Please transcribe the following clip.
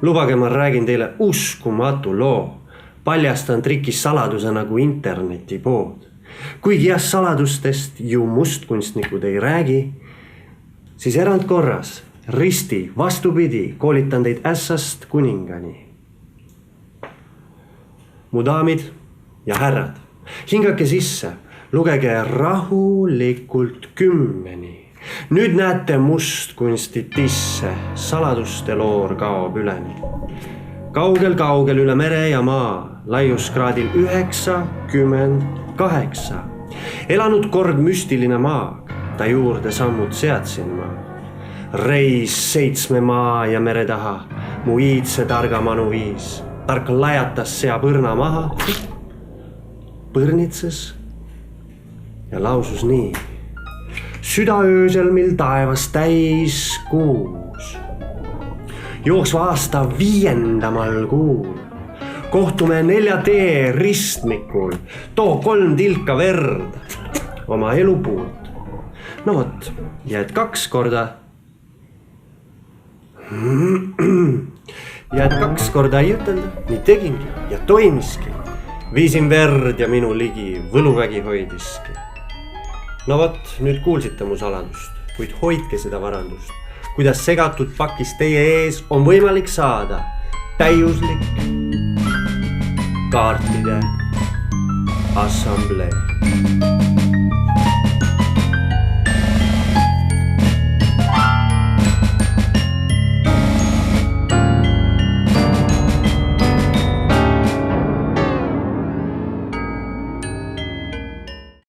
Lubage, ma räägin teile uskumatu loo. Paljastan trikis saladuse nagu internetipood. Kuigi jah, saladustest ju mustkunstnikud ei räägi, siis erandkorras, risti, vastupidi, koolitan teid ässast kuningani. Mu daamid ja härrad, hingake sisse, lugege rahulikult 10. Nüüd näete mustkunsti tisse, saladuste loor kaob üleni. Kaugel üle mere ja maa, laiuskraadil 98. Elanud kord müstiline maag, ta juurde sammud seadsin ma. Reis 7 maa ja mere taha, mu iidse targa manu viis. Tark lajatas sea põrna maha, põrnitses ja lausus nii. Südaöösel, mil taevas täis kuus. Jooksva aasta 5. kuul. Kohtume 4D ristmikul. Too 3 tilka verd oma elupuult. No vot, ja et 2 korda. Ja et 2 korda ei ütelda, nii tegingi ja toimiski. Viisin verd ja minu ligi võluvägi hoidiski. No vot, nüüd kuulsite mu saladust, kuid hoidke seda varandust. Kuidas segatud pakis teie ees on võimalik saada täiuslik kaartide assamblee.